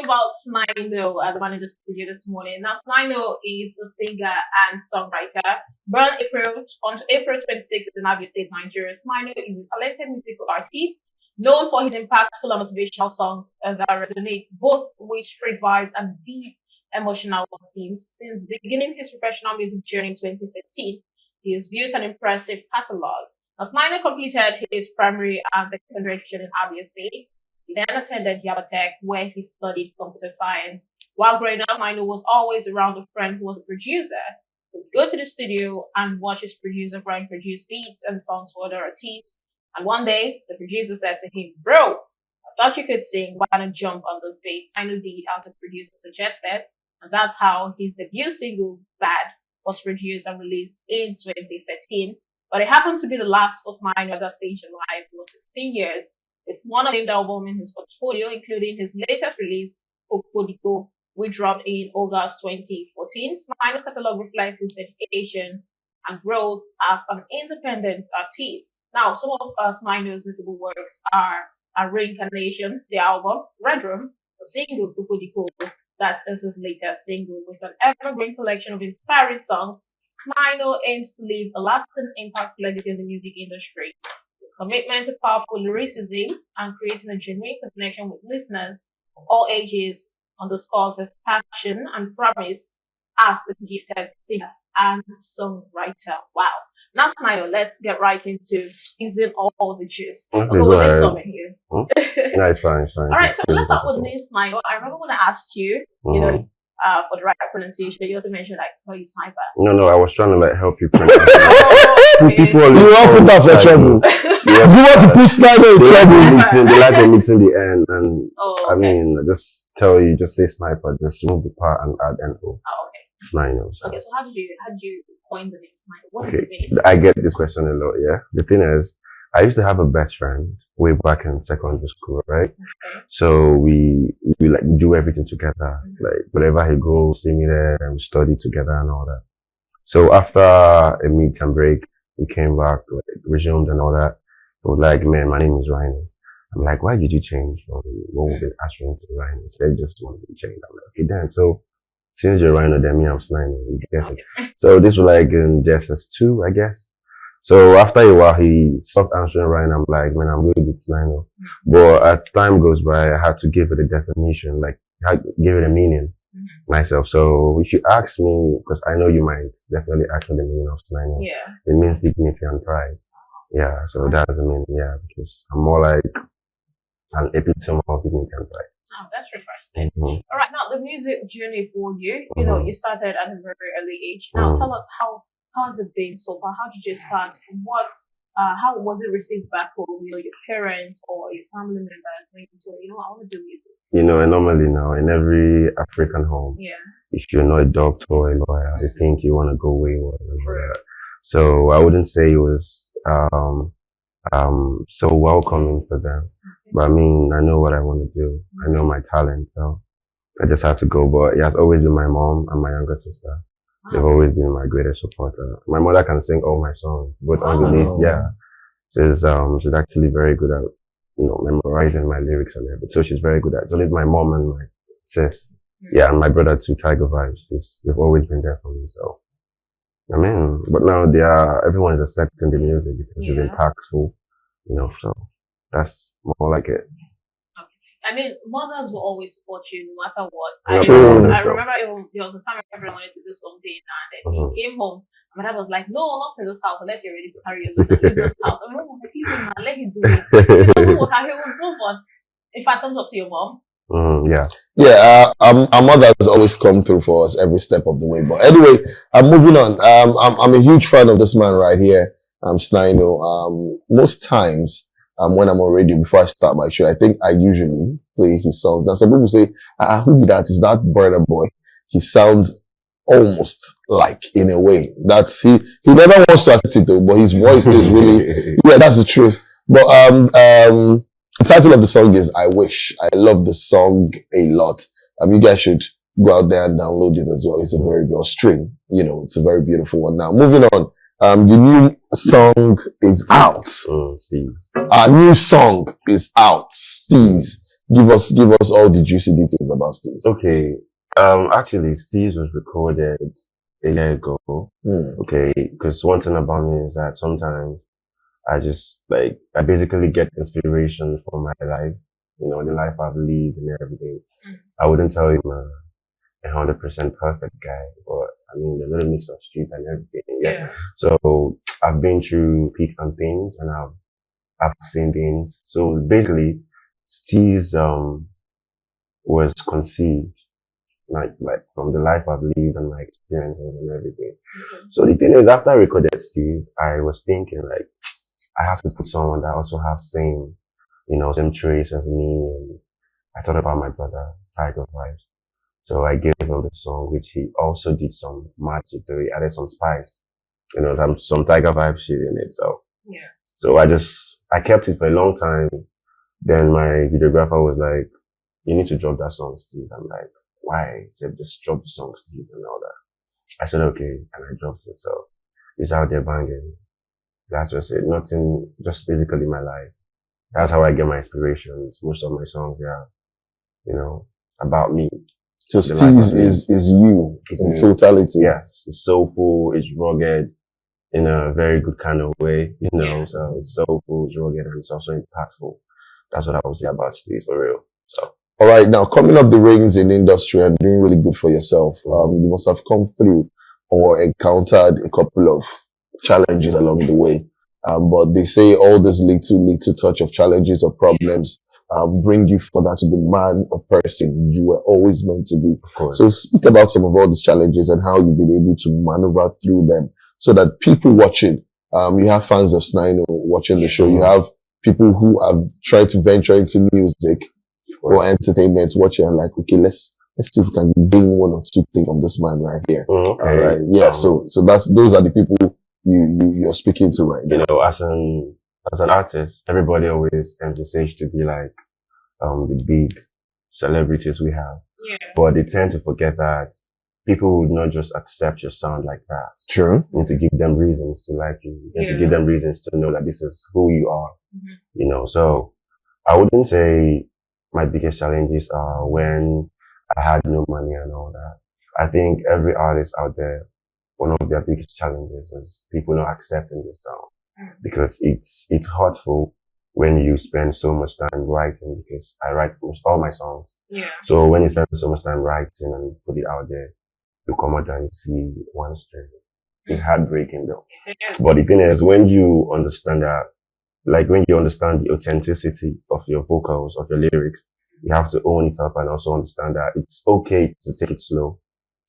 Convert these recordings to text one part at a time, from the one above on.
about Snyno, the man in the studio this morning. Now, Snyno is a singer and songwriter. Born on April 26th in Abia State, Nigeria, Snyno is a talented musical artist known for his impactful and motivational songs that resonate both with street vibes and deep emotional themes. Since beginning his professional music journey in 2015, he has built an impressive catalog. Now, Snyno completed his primary and secondary education in Abia State. He then attended Tech, where he studied computer science. While growing up, Snyno was always around a friend who was a producer. He would go to the studio and watch his producer Brian produce beats and songs for other artists. And one day, the producer said to him, "Bro, I thought you could sing. Why not jump on those beats?" Snyno did as the producer suggested. And that's how his debut single, Bad, was produced and released in 2013. But it happened to be the last for Snyno at that stage in life. It was 16 years, with one named album in his portfolio, including his latest release, Okodiko, which dropped in August 2014. Snyno's catalog reflects his dedication and growth as an independent artist. Now, some of Snyno's notable works are A Reincarnation, the album, Red Room, the single, Okodiko, that is his latest single. With an evergreen collection of inspiring songs, Snyno aims to leave a lasting impact legacy in the music industry. His commitment to powerful lyricism and creating a genuine connection with listeners of all ages underscores his passion and promise as a gifted singer and songwriter. Wow. Now, Snyno, let's get right into squeezing all the juice. Okay, go go ahead. Here. No, it's fine, it's fine. All right, so let's start with name Snyno. I remember when I asked you, you know, for the right pronunciation, you also mentioned like, oh, you sniper. No, I was trying to like help you pronounce okay. People you want to put us in trouble. Yeah, You want to put Snyno in trouble. They like to mix in the end, and okay. I mean, just tell you, just say sniper, just remove the part and add NO. Oh, okay. Snyno. So. Okay, so how did you coin the name Snyno? What does it mean? I get this question a lot. Yeah, the thing is, I used to have a best friend way back in secondary school, right? Okay. So we like do everything together. Like wherever he goes, see me there, and we study together and all that. So after a meet and break, we came back, like, resumed and all that. He was like, "Man, my name is Rhino." I'm like, "Why did you change from what was it answering to Rhino?" He said, "Just wanted to change." I'm like, "Okay, then." So since you're Rhino, then me, I'm Snyno. You get it? So this was like in JSS2, I guess. So after a while, he stopped answering Rhino. I'm like, "Man, I'm good with Snyno." But as time goes by, I had to give it a definition, like I had to give it a meaning myself. So if you ask me, because I know you might definitely ask me the meaning of Snyno. Yeah. It means dignity and pride. Yeah, so that's the meaning, yeah, because I'm more like an epitome of dignity and pride. Oh, that's interesting. All right, now the music journey for you, you know, you started at a very early age. Now tell us how has it been so far? How did you start? How was it received back home? You know, your parents or your family members when you told, I want to do music. You know, and normally now in every African home, if you're not a doctor or a lawyer, they think you want to go wayward and all that. So I wouldn't say it was so welcoming for them. But I mean, I know what I want to do. I know my talent, so I just have to go. But it has always been my mom and my younger sister. They've always been my greatest supporter. My mother can sing all my songs, but underneath, she's actually very good at, memorizing my lyrics and everything. So she's very good at it. Only my mom and my sis. Yeah, and my brother too, Tiger Vibes. They've always been there for me, so. I mean, but now everyone is accepting the music because it's impactful, so that's more like it. I mean, mothers will always support you no matter what. I remember there was a time everyone wanted to do something and then he came home. My dad was like, "No, not in this house unless you're ready to carry your goods and leave this house." And my mom was like, "Leave him, man, let him do it. If it doesn't work out, he will move on." In fact, thumbs up to your mom. Our mother has always come through for us every step of the way. But anyway, I'm moving on. I'm a huge fan of this man right here, Snyno. Most times, when I'm on radio before I start my show, I think I usually play his songs. And some people say, "Who is that? Is that Burna Boy?" He sounds almost like, in a way. That's he never wants to accept it though, but his voice is really that's the truth. But the title of the song is I Wish. I love the song a lot. You guys should go out there and download it as well. It's a very good stream. It's a very beautiful one. Now, moving on. The new song is out. Steve. Our new song is out. Steez. Give us all the juicy details about Steez. Okay. Actually, Steez was recorded a year ago. Okay. Because one thing about me is that sometimes I just I basically get inspiration from my life, the life I've lived and everything. I wouldn't tell you I'm a 100% perfect guy, but I mean, the little mix of street and everything. Yeah. So I've been through peak and things, and I've seen things. So basically, Steez was conceived like from the life I've lived and my experiences and everything. So the thing is, after I recorded Steez, I was thinking I have to put someone that also has same traits as me. And I thought about my brother, Tiger Vibes. So I gave him the song, which he also did some magic to it, added some spice, some Tiger Vibe shit in it. So so I kept it for a long time. Then my videographer was like, "You need to drop that song, Steve." I'm like, "Why?" He said, "Just drop the song, Steve," and all that. I said, "Okay," and I dropped it. So it's out there banging. That's just it. Nothing, just basically my life. That's how I get my inspirations. Most of my songs, about me. So Steez is you in totality. Yes, it's soulful, it's rugged in a very good kind of way, so it's soulful, it's rugged, and it's also impactful. That's what I would say about Steez for real. So. All right, now coming up the rings in the industry and doing really good for yourself, you must have come through or encountered a couple of challenges along the way. But they say all this little touch of challenges or problems bring you further to the man or person you were always meant to be. So speak about some of all these challenges and how you've been able to maneuver through them so that people watching, you have fans of Snyno watching the show, you have people who have tried to venture into music or entertainment watching and like, okay, let's see if we can gain one or two things from this man right here. Okay. All right. Yeah. So those are the people you're speaking to right now. As an artist, everybody always envisages to be like the big celebrities we have. But they tend to forget that people would not just accept your sound like that. True. You need to give them reasons to like you. You need to give them reasons to know that this is who you are. So I wouldn't say my biggest challenges are when I had no money and all that. I think every artist out there, one of their biggest challenges is people not accepting the sound. Because it's hurtful when you spend so much time writing, because I write almost all my songs. So when you spend so much time writing and put it out there, you come out and see one string. It's heartbreaking though. But the thing is, when you understand that, like when you understand the authenticity of your vocals, of your lyrics, you have to own it up and also understand that it's okay to take it slow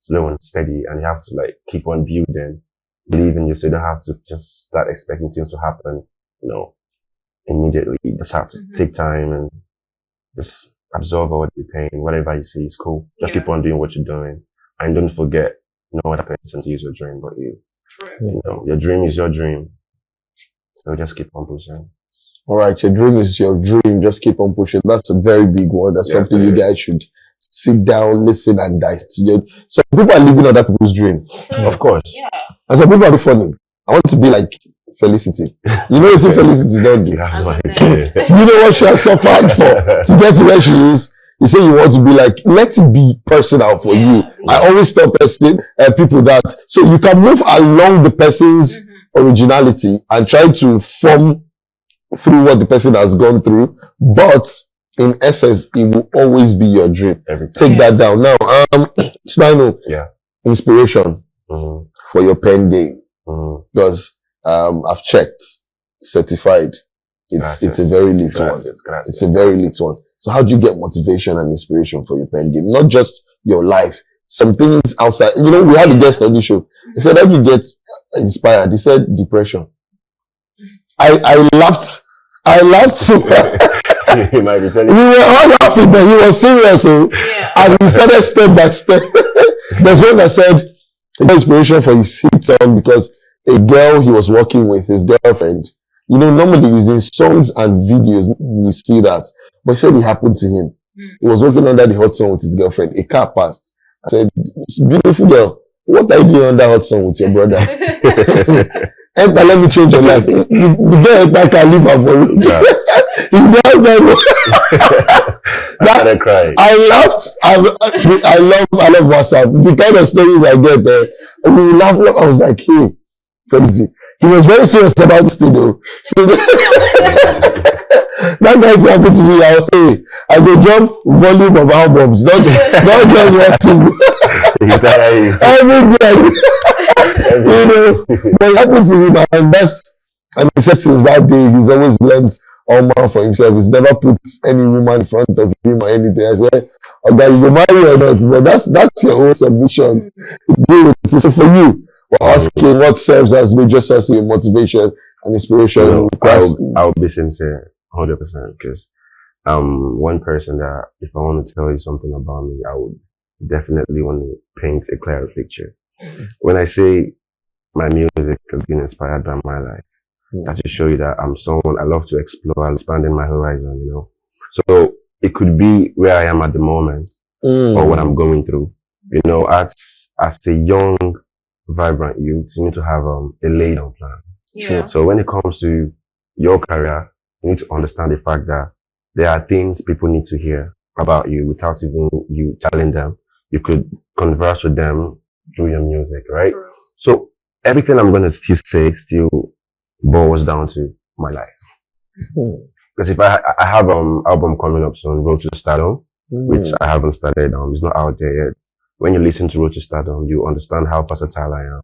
and steady, and you have to keep on building. Believe in you, so you don't have to just start expecting things to happen, immediately. You just have to take time and just absorb all the pain. Whatever you see is cool. Just keep on doing what you're doing. And don't forget, no other person sees your dream but you. Your dream is your dream. So just keep on pushing. All right, your dream is your dream. Just keep on pushing. That's a very big one. That's something you guys should sit down, listen, and digest. Some people are living other people's dream. Of course. And some people are funny. I want to be like Felicity. You know what Felicity don't do? You know what she has suffered for to get to where she is? You say you want to be like, let it be personal for you. I always tell people that, so you can move along the person's originality and try to form through what the person has gone through, but in essence, it will always be your dream. Take that down. Now, Snyno, inspiration for your pen game. Because I've checked, certified. It's a very little one. It's a very little one. So how do you get motivation and inspiration for your pen game? Not just your life. Some things outside. We had a guest on the show. He said, how do you get inspired? He said, depression. I laughed. I laughed so hard. He might be telling we were all laughing, but he was serious. And he started step by step. There's one that said, inspiration for his hit song because a girl he was working with, his girlfriend, normally he's in songs and videos, we see that. But he said it happened to him. He was working under the hot sun with his girlfriend. A car passed. I said, beautiful girl, what are you doing under hot sun with your brother? Enter, let me change your life. The girl that can leave her for you. I started crying. I laughed. I love WhatsApp. The kind of stories I get there. And we laugh. I was like, hey, crazy. He was very serious about this thing though. So that guy's happened to me. I go jump volume of albums. Not just one single. Every day. You know, but it happened to him, and he said since that day he's always learned all man for himself. He's never put any woman in front of him or anything. I said, okay, you marry or not, but that's your own submission. Deal with it. So for you, we're asking what serves as major source of motivation and inspiration. You know, I'll be sincere, 100%, because one person that if I want to tell you something about me, I would definitely want to paint a clearer picture. When I say my music has been inspired by my life, that to show you that I'm someone I love to explore, expanding my horizon, you know. So it could be where I am at the moment or what I'm going through. You know, as a young, vibrant youth, you need to have a laid down plan. Yeah. So when it comes to your career, you need to understand the fact that there are things people need to hear about you without even you telling them. You could converse with them through your music, right? True. So everything I'm going to still boils down to my life. Because if I have album coming up soon, Road to Stardom, which I haven't started, it's not out there yet. When you listen to Road to Stardom, you understand how versatile I am.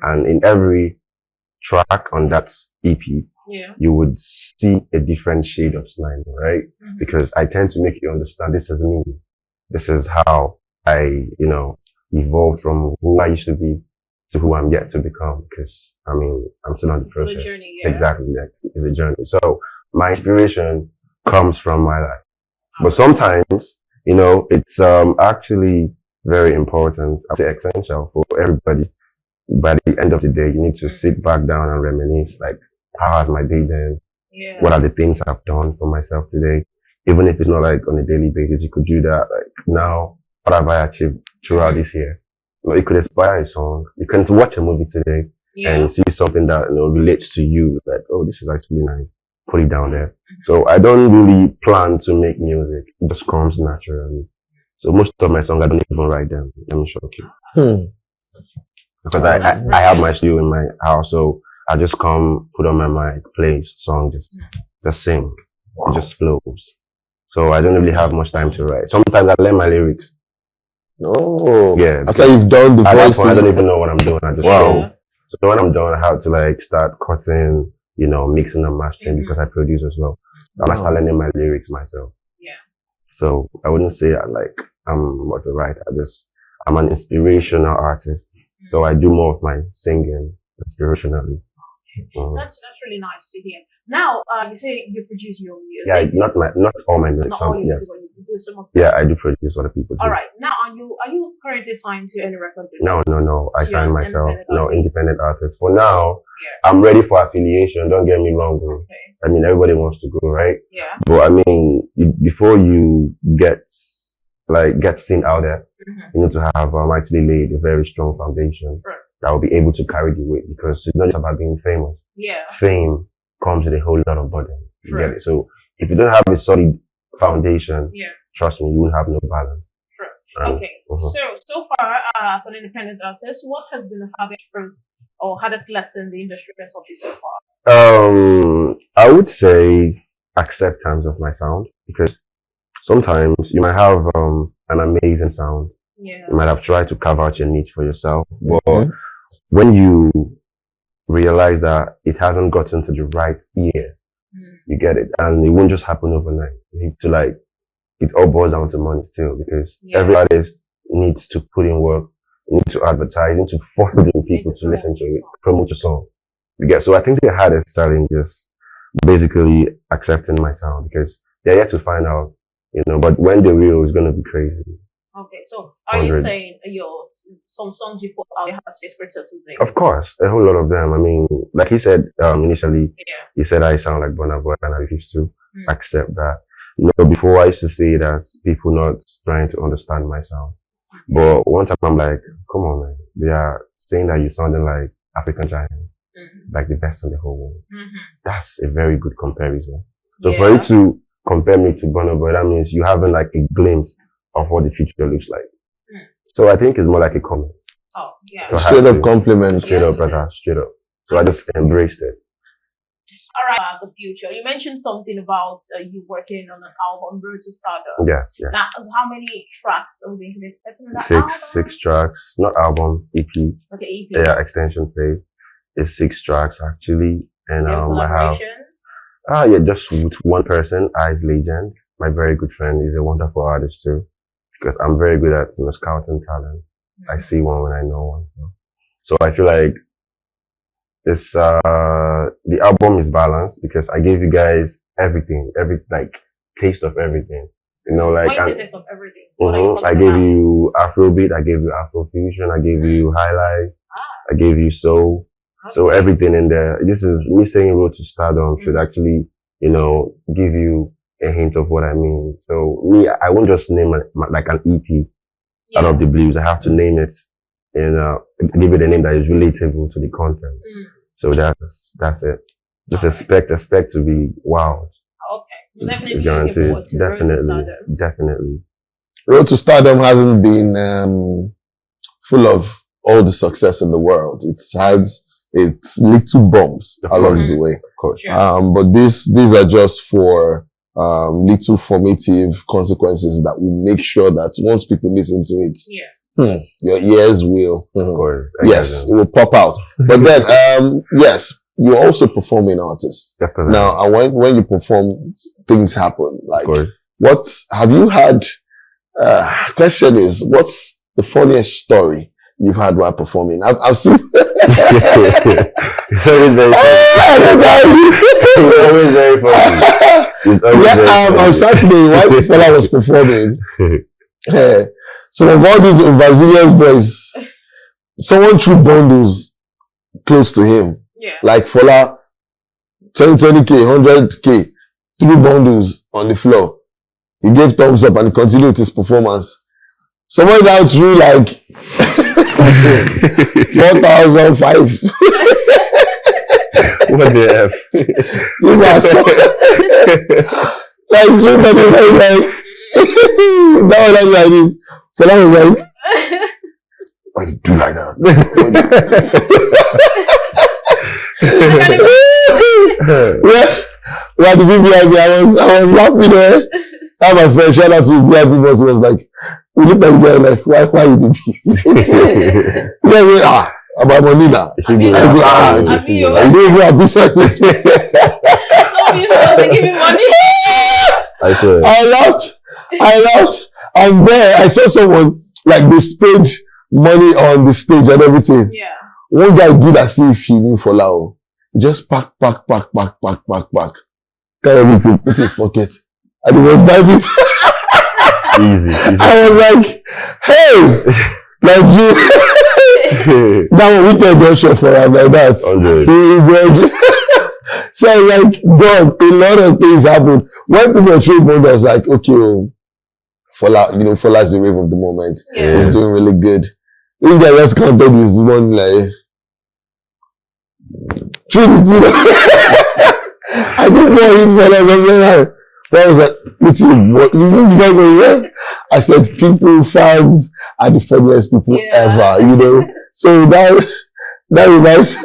And in every track on that EP, you would see a different shade of Snyno, right? Because I tend to make you understand this is me. This is how I, you know, evolved from who I used to be to who I'm yet to become. Because I mean, I'm still on the process. It's a journey, yeah. Exactly, like, it's a journey. So my inspiration comes from my life. But sometimes, you know, it's actually very important, I'd say essential for everybody. By the end of the day, you need to sit back down and reminisce, like, how has my day been? Yeah. What are the things I've done for myself today? Even if it's not like on a daily basis, you could do that. Like, now, what have I achieved throughout this year? You know, it could inspire a song. You can watch a movie today and see something that, you know, relates to you. Like, oh, this is actually nice. Put it down there. So I don't really plan to make music. It just comes naturally. So most of my songs, I don't even write them. Let me shock you. Because I have my studio in my house, so I just come, put on my mic, play song, just sing. It just flows. So I don't really have much time to write. Sometimes I learn my lyrics. Oh, yeah. After you've done the voice, I don't even know what I'm doing. I just flow. So when I'm done, I have to like start cutting, you know, mixing and mastering because I produce as well. And I start learning my lyrics myself. Yeah. So I wouldn't say I'm what to write. I'm an inspirational artist. So I do more of my singing inspirationally. That's really nice to hear. Now, you say you produce your music. Yeah, not all my music. Not all your music, but you do some of them. Yeah, I do produce other people too. All right. Now, are you currently signed to any record label? No. I signed myself. Independent artist. For now, I'm ready for affiliation. Don't get me wrong. Okay. I mean, everybody wants to go, right? Yeah. But I mean, before you get seen out there, you need to have actually laid a very strong foundation that will be able to carry the weight, because it's not just about being famous. Yeah. Fame comes with a whole lot of burden. You get it? So if you don't have a solid foundation, trust me, you will have no balance. Okay. So far, as an independent artist, what has been the hardest truth or hardest lesson the industry has taught you so far? I would say acceptance of my sound, because sometimes you might have an amazing sound. Yeah. You might have tried to carve out your niche for yourself, but when you realize that it hasn't gotten to the right ear, you get it, and it won't just happen overnight. You need to it all boils down to money still, because every artist needs to put in work, you need to advertise, you need to force people to listen to it, promote your song. You get, so I think the hardest challenge is basically accepting my sound, because they're yet to find out, you know, but when the real is going to be crazy. Okay, so are you saying some songs you thought has faced criticism? Of course, a whole lot of them. I mean, like he said initially, he said I sound like Burna Boy, and I used to accept that. You know, before I used to say that people not trying to understand my sound. But one time I'm like, come on, man. They are saying that you're sounding like African Giant, like the best in the whole world. That's a very good comparison. So for you to compare me to Burna Boy, that means you having like a glimpse of what the future looks like. Mm. So I think it's more like a comment. Oh, yeah. So I Straight had up to- compliment. Straight up, brother, straight up. So I just embraced it. All right, about the future. You mentioned something about you working on an album, Road to Stardom. Yeah, yeah. Now, so how many tracks are we going to be expecting on that album? Six tracks, not album, EP. Okay, EP. Yeah, extension play. It's 6 tracks actually, and There are I have collaborations. yeah, just with one person, Ice Legend, my very good friend. He's a wonderful artist too, because I'm very good at scouting talent. I see one when I know one. So I feel like this the album is balanced because I gave you guys everything, like taste of everything. You know, like Why is it taste of everything? What are you talking I gave about? you Afrobeat, I gave you Afrofusion, I gave you highlight, I gave you soul. So Okay. everything in there. This is me saying Road to Stardom should actually, you know, give you a hint of what I mean. So me, I won't just name like an EP out of the blues. I have to name it and give it a name that is relatable to the content. So that's it. Just expect to be wow. Okay. We'll definitely be looking forward to Road to Stardom. Definitely. Road to Stardom hasn't been full of all the success in the world. It has its little bumps along the way. Of course. Sure. But these are just for little formative consequences that will make sure that once people listen to it, your ears will, Of course. yes, it will pop out. But then, yes, you're also performing artist. Definitely. Now, and when you perform, things happen. Like, of course. what have you had? Question is, what's the funniest story you've had while performing? I've seen. It's always very funny. It's always very funny. It's always very funny. On Saturday, while Fela was performing, some of all these Brazilian boys, someone threw bundles close to him. Yeah. Like Fela, 20K, 100K, 3 bundles on the floor. He gave thumbs up and he continued his performance. Someone now threw like 4,005. What the F? You must like 3,000, like that was like this. So that was like, why you do like that? Well, the VIP, I was laughing there. Now my friend, shout out to the VIP boss, he was like, we looked at the guy like, why you did it? Yeah, about money now. I do even have business. They give me money. I laughed. And there, I saw someone, like, they sprayed money on the stage and everything. Yeah. One guy did as if he knew for Lao. Just pack. Carry everything, put in his pocket. And he was driving. Easy. I was like, hey, like you. That one we can go shot for him like that. So I was like, God, a lot of things happen. When people treat me, I was like, okay, Fola's the wave of the moment. Yeah. He's doing really good. This guy just counted his one like I didn't know his fellas of the I was like, what you guys were here? I said, people, fans are the funniest people ever, you know. So that reminds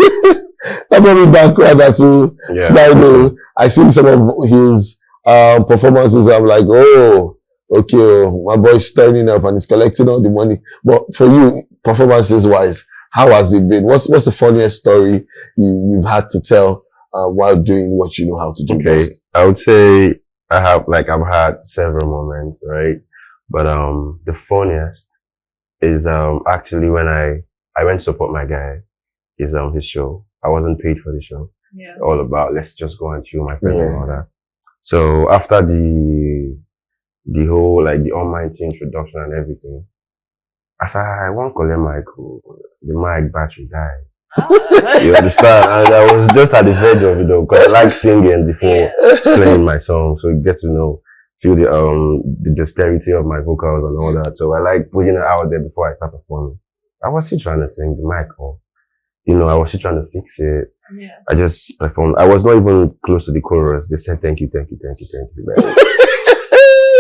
that brought me back rather to Snyno. I seen some of his performances. I'm like, oh, okay, my boy's turning up and he's collecting all the money. But for you, performances wise, how has it been? What's the funniest story you've had to tell while doing what you know how to do best? I would say I've had several moments, right? But the funniest is actually when I went to support my guy, his show. I wasn't paid for the show. Yeah. All about let's just go and chill, my friend and all that. So after the whole like the almighty introduction and everything, I said I won't call him the mic battery died. You understand? And I was just at the verge of it though, because I like singing before playing my song, so you get to feel the dexterity of my vocals and all that. So I like putting it out there before I start performing. I was still trying to sing the mic off. I was still trying to fix it. Yeah. I just performed. I was not even close to the chorus. They said thank you, thank you, thank you, thank you.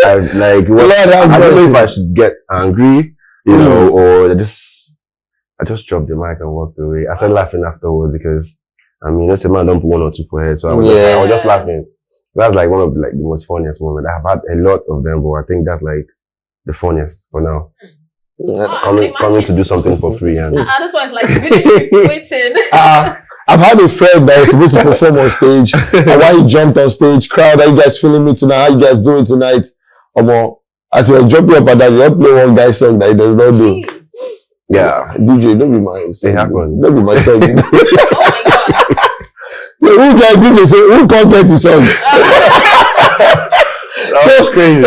I don't know if I should get angry, or I just dropped the mic and walked away. I started laughing afterwards because let's say man don't put 1 or 2 for head, so I was just laughing. That's like one of the most funniest moments. I've had a lot of them, but I think that's like the funniest for now. Coming to do something for free and this one's like village waiting. I've had a friend that was supposed to perform on stage, and while he jumped on stage, crowd, how you guys feeling me tonight? How you guys doing tonight? As he was jumping up and down, you play one guy's song that he does not do. Jeez. Yeah, DJ, don't be my song. It happened. Don't be my song. Oh my god. Who guy DJ say who content the song? That's crazy.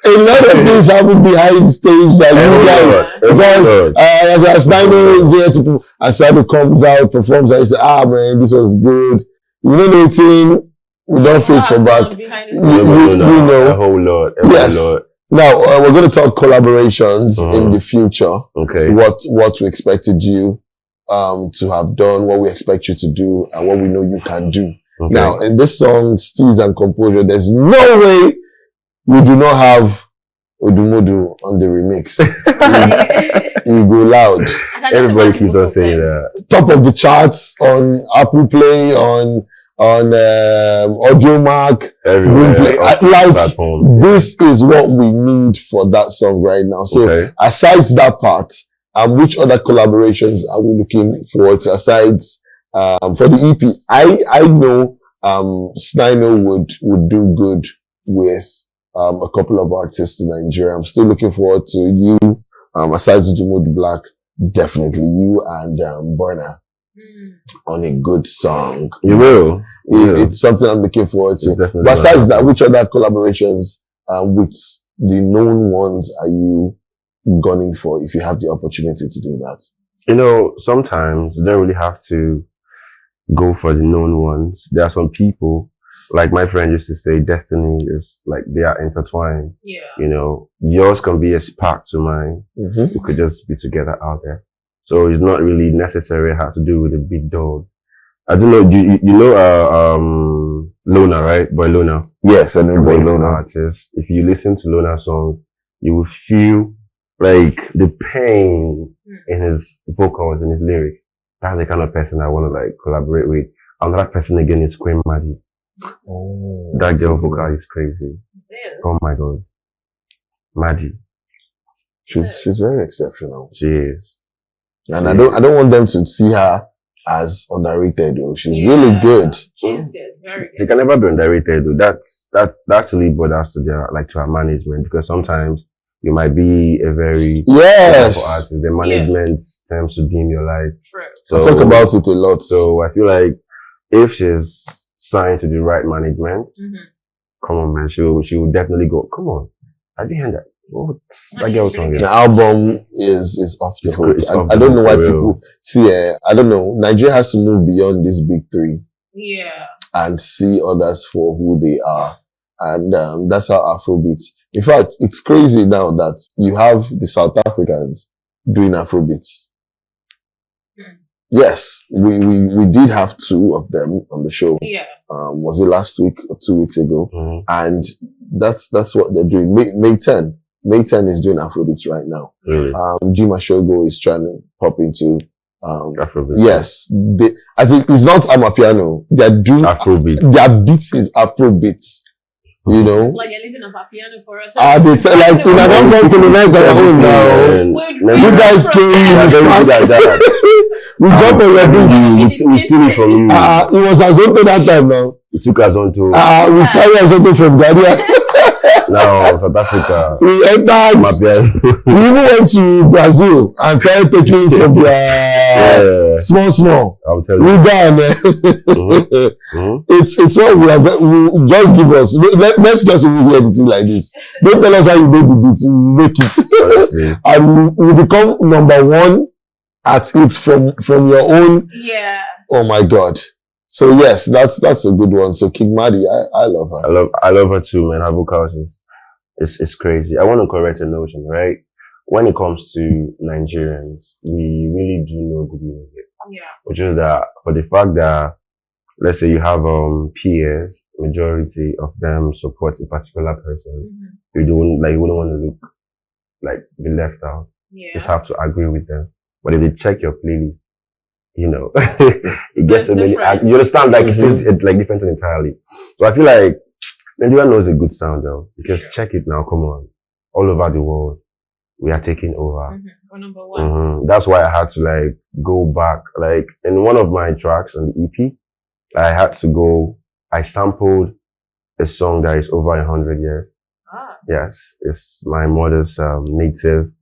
A lot of things happen behind stage that you guys, because as Snyno is here to, as Snyno comes out, performs, and he say, man, this was good. You know anything? We don't face for back. We know. A whole lot. Yes. Now, we're going to talk collaborations in the future. Okay. What we expected you to have done, what we expect you to do, and what we know you can do. Okay. Now, in this song, Steez and Composure, there's no way we do not have Odumudu on the remix. He go loud. Everybody keeps on saying that. Top of the charts on Apple Play, on Audio Mark, everywhere. This is what we need for that song right now. So aside that part, which other collaborations are we looking forward to aside for the EP? I know Snyno would do good with a couple of artists in Nigeria. I'm still looking forward to you, aside Dumodu Black, definitely you and Burna on a good song. You will. It's something I'm looking forward to. But besides that, which other collaborations with the known ones are you gunning for if you have the opportunity to do that? Sometimes you don't really have to go for the known ones. There are some people, like my friend used to say, destiny is like they are intertwined. Yeah. Yours can be a spark to mine. We could just be together out there. So it's not really necessary have to do with a big dog. I don't know, you know Lona, right? Boy Lona. Yes, I know Boy Lona. Artist. If you listen to Lona's song, you will feel like the pain in his vocals, in his lyrics. That's the kind of person I want to collaborate with. Another person again is Queen Maddie. Oh, that girl vocal is crazy. Oh my god. Maddie. She's very exceptional. She is. And I don't want them to see her as underrated though. She's really good. She's good, very good. They can never be underrated though. That actually bothers to to our management, because sometimes you might be a very artist. The management tends to dim your light. True. So, I talk about it a lot. So I feel like if she's signed to the right management, come on man, she will definitely go, come on. I didn't hear that. That girl song. The album is off the hook. I don't know why people see. I don't know. Nigeria has to move beyond these big three. Yeah. And see others for who they are, and that's how Afrobeats. In fact, it's crazy now that you have the South Africans doing Afrobeats. Yes, we did have 2 of them on the show. Yeah. Was it last week or 2 weeks ago? And that's what they're doing. May 10 is doing Afrobeats right now. Really? Jima Shogo is trying to pop into Afrobeats. Yes, it's not Amapiano. They're doing Afrobeats. Their beats is Afrobeats. It's like you're living off a piano for us. They tell like we don't go colonize our own now. You guys came. We jump on your beats. We steal it from you. It was Azonto that time now. We took Azonto. We carry Azonto from Ghana. Now South Africa. We entered. We even went to Brazil and started taking from their small. I'll tell you. We done. It's what we have. We just give us. Let's just hear anything like this. Don't tell us how you make the beat. We make it, and we become number 1 at it from your own. Yeah. Oh my God. So yes, that's a good one. So King Maddie, I love her. I love her too, man. Her vocals is crazy. I want to correct a notion, right? when it comes to Nigerians, we really do know good music. Yeah. Which is that for the fact that, let's say you have peers, majority of them support a particular person, you wouldn't want to look like be left out. Yeah. You just have to agree with them. But if they check your playlist, it gets so many. You understand? Like it's like different entirely. So I feel like Nigeria knows a good sound though, because check it now. Come on, all over the world, we are taking over. We're number one. That's why I had to like go back. Like in one of my tracks on the EP, I had to go. I sampled a song that is over 100 years. Yes, it's my mother's native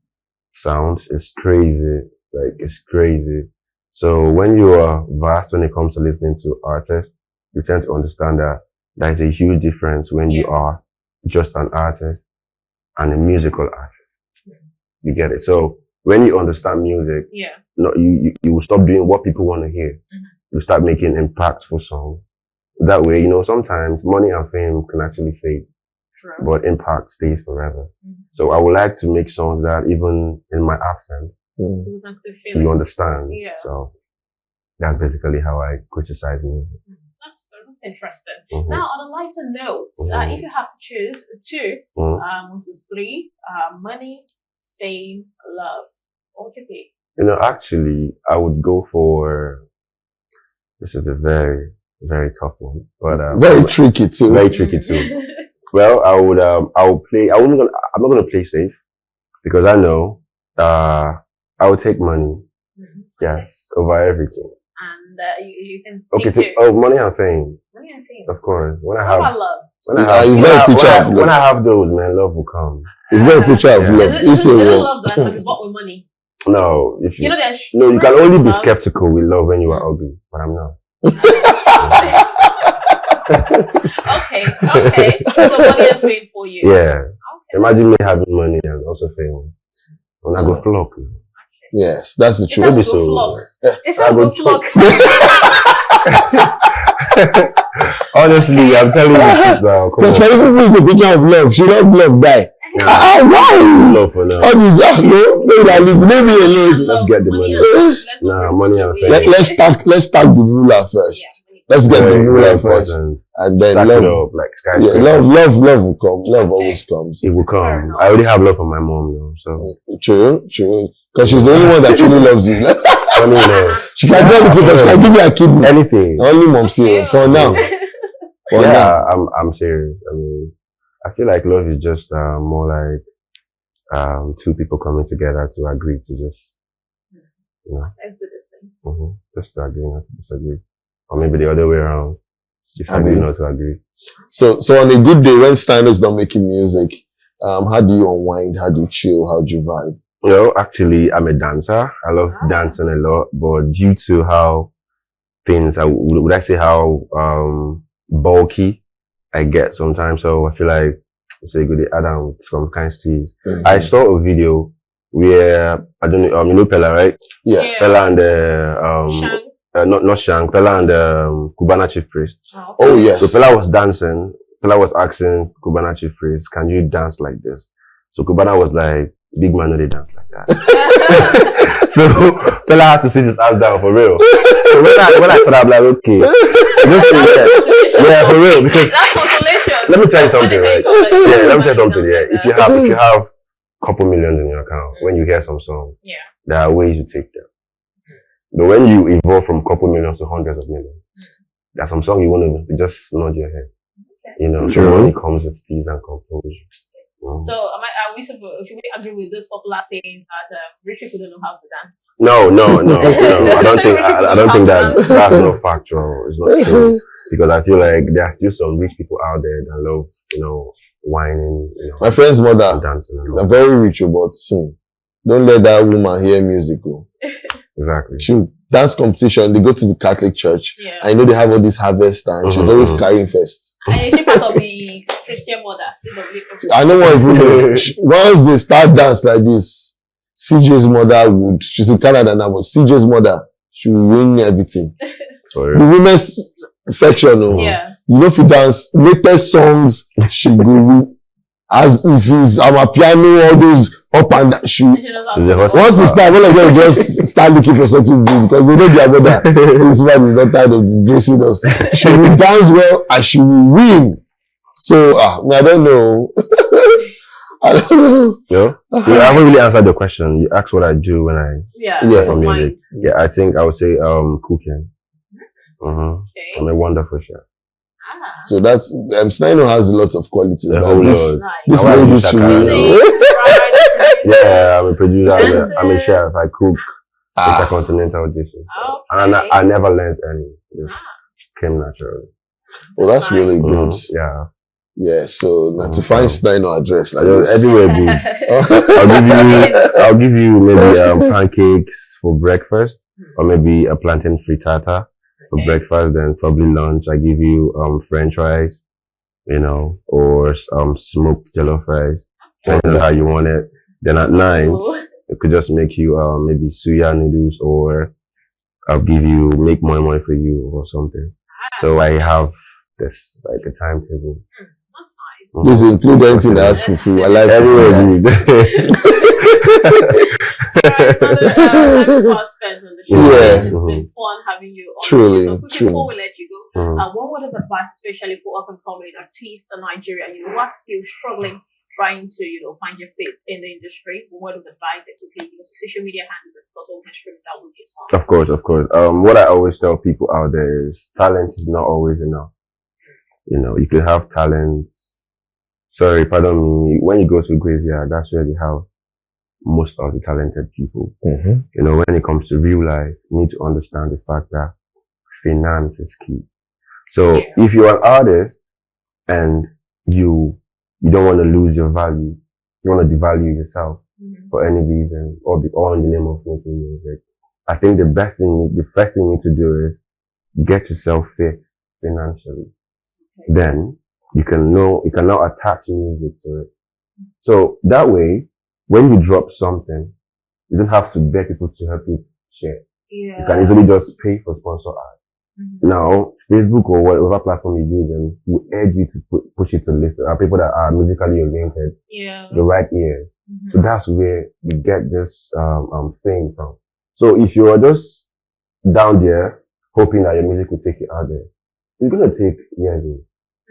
sound. It's crazy. Like it's crazy. So when you are vast when it comes to listening to artists, you tend to understand that there is a huge difference when you are just an artist and a musical artist. You get it? So when you understand music, you will stop doing what people want to hear. You start making impactful songs. That way, sometimes money and fame can actually fade. True. But impact stays forever. So I would like to make songs that even in my absence, you can still feel you it. understand. Yeah. So that's basically how I criticize music. That's interesting. Now, on a lighter note, if you have to choose two, this is three, money, fame, love, what would you pick? Actually, I would go for, this is a very, very tough one, but very tricky too. Very tricky too. Well, I'm not gonna play safe because I know, I would take money, yes, over everything. And you can money and fame. Money and fame. Of course. When I what have about love? When I have those, man, love will come. It's not a picture of love. It's love that can be bought with money. No, if you no, you can only be skeptical with love when you are ugly, but I'm not. Okay. So money and fame for you. Yeah. Okay. Imagine me having money and also fame. When I go flop. Yes, that's the truth. It's a good flock. Honestly, I'm telling you now. Because for instance, this is a picture of love. She don't love die. Why? No, for now. All this maybe alone. Let's get the money. Money and fame. Let's start the ruler first. Let's get the ruler first. And then love, love will come. Love always comes. It will come. I already have love for my mom now, so. True. Because she's the only one that truly loves you. She can do everything, but she can give you a kidney. Anything. Only mom see for now. I'm serious. I mean, I feel like love is just more like two people coming together to agree to just, let's do this thing. Just to agree, not to disagree. Or maybe the other way around. Agree not to agree. So on a good day when Snyno is not making music, how do you unwind? How do you chill? How do you vibe? Actually, I'm a dancer. I love dancing a lot, but due to how things, would I say how bulky I get sometimes, so I feel like it's a good day. Adam with some kind of steez. I saw a video where I don't know, Pella, right? Yes. Pella and not Shank, Pella and Cubana Chief Priest. Oh yes. So Pella was dancing. Pella was asking Cubana Chief Priest, "Can you dance like this?" So Cubana was like, "Big man, no, they dance like that." So Pella had to sit his ass down for real. So when I said, I'm like, okay, for real, because that's consolation. Let me tell you something, right? Let me tell you something. Yeah, if you have a couple millions in your account, when you hear some song, there are ways you take them. But when you evolve from couple millions to hundreds of millions, there's some song you want to just nod your head. So money comes with steez and composure. So should we agree with this popular saying that rich people don't know how to dance? No. I don't think that's not factual. It's not true. Because I feel like there are still some rich people out there that love, whining, My friend's mother, dancing. They're very rich, but soon. Don't let that woman hear music. Exactly. She dance competition, they go to the Catholic church. I know they have all this harvest and she's always carrying first. And is she part of the Christian mother? I don't want to know. Once they start dance like this, CJ's mother she's in Canada now, but CJ's mother, she will win everything. The women's section, if you dance latest songs, she go as if he's a piano, all those up and down shoe. Once he start, all of them just start looking for something to do because they know their mother. This man is not tired of disgracing us. She will dance well and she will win. So, I don't know. I don't know. You haven't really answered the question. You asked what I do when I so music. Yeah, I think I would say cooking. Okay. I'm a wonderful chef. So that's Snyno has lots of qualities. This lady lady should yeah, I'm a producer. I'm a chef. I cook intercontinental dishes. And I never learned any. It just came naturally. Well, that's really good. Yeah. Yeah, so now to find Snyno address like everywhere good. I'll give you maybe pancakes for breakfast, or maybe a plantain frittata for breakfast. Then probably lunch I give you French fries, or smoked jollof fries, depending on how you want it. Then at night it could just make you maybe suya noodles, or I'll make moi for you or something. So I have this like a timetable. This includes anything that has fufu. I like everywhere. It's been fun having you on. Truly, so before we let you go, what would have advice, especially for up and coming artists in Nigeria, who are still struggling, trying to, find your feet in the industry? What would advice that quickly give us social media handles and also can stream that with your songs? Of course. What I always tell people out there is talent is not always enough. You can have talent. Sorry, pardon me. When you go to graveyard, that's where they have most of the talented people. When it comes to real life, you need to understand the fact that finance is key. So if you're an artist and you don't want to lose your value, you want to devalue yourself for any reason, or in the name of making music, I think the first thing you need to do is get yourself fit financially. Then you can now attach music to it. So that way, when you drop something, you don't have to beg people to help you share. Yeah. You can easily just pay for sponsor ads. Now, Facebook or whatever platform you use, and will urge you to push it to listen. People that are musically oriented, the right ears. So that's where you get this thing from. So if you are just down there hoping that your music will take you out there, it's gonna take years.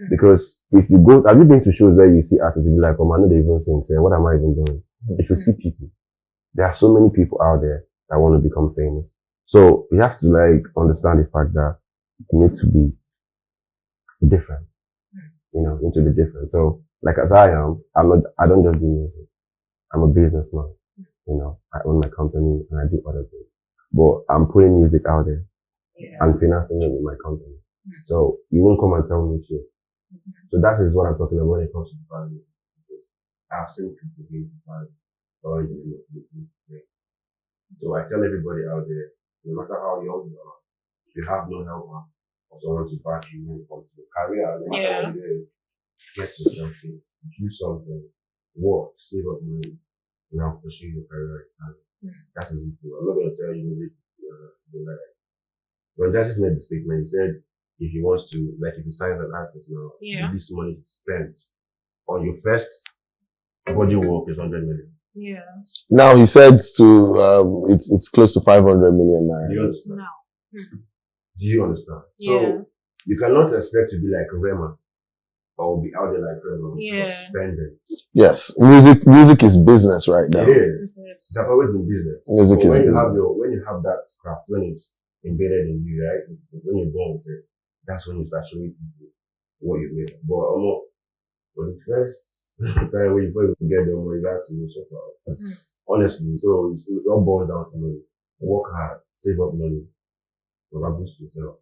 Because if you go, have you been to shows where you see artists, you be like, I know they even sing, say, what am I even doing? If you see people, there are so many people out there that want to become famous. So you have to understand the fact that you need to be different, into the different. So as I am, I don't just do music. I'm a businessman. I own my company and I do other things. But I'm putting music out there and financing it with my company. So you won't come and tell me shit. So that is what I'm talking about when it comes to value. Because I've seen people being value or in the So I tell everybody out there, no matter how young you are, if you have no helper or someone to back you when it comes to the career, no matter what it is, get yourself in, do something, work, save up money, now pursue your career. And that is it. I'm not going to tell you when Justice made the statement, he said, if he wants to, if he signs an artist now, this money spent on your first body work is 100 million. Yeah. Now he said it's close to 500 million naira. Do you understand? No. Do you understand? So you cannot expect to be like Rema or be out there like Rema spending. Yes, music is business right now. It is. That's always been business. Music is business. When you have that craft, when it's embedded in you, right? When you're born with it, that's when you start showing people what you made. But for the first time when you get the money, that's so far. Honestly, so it all boils down to money. Work hard, save up money, boost yourself.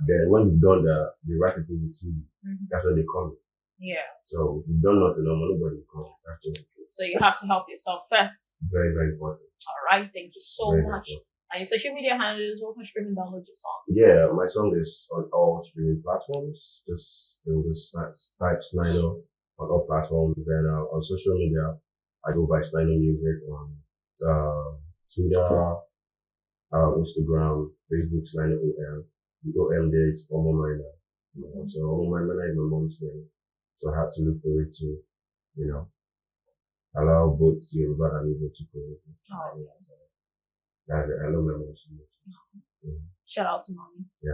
Then when you've done that, the right people will see you. That's when they come. Yeah. So if you've done nothing, nobody will come. That's what so you have to help yourself first. Very, very important. All right, thank you so much. And your social media handles, what can streaming download your songs? Yeah, my song is on all streaming platforms. Just type Snyno on all platforms. Then on social media, I go by Snyno Music on Twitter, Instagram, Facebook, Snyno OM. The OM there is Omo Minor. So Omo Minor is my mom's name. So I had to look for it too. you know, allow both Yoruba and Igbo to grow. Oh, That's it. I love my mom so much. shout out to mommy. Yeah.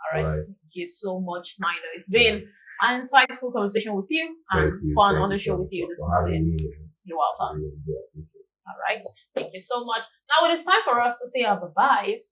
All right. Thank you so much, Snyno. It's been an insightful conversation with you and fun on the show with you this morning. You're welcome. All right. Thank you so much. Now it is time for us to say our goodbyes.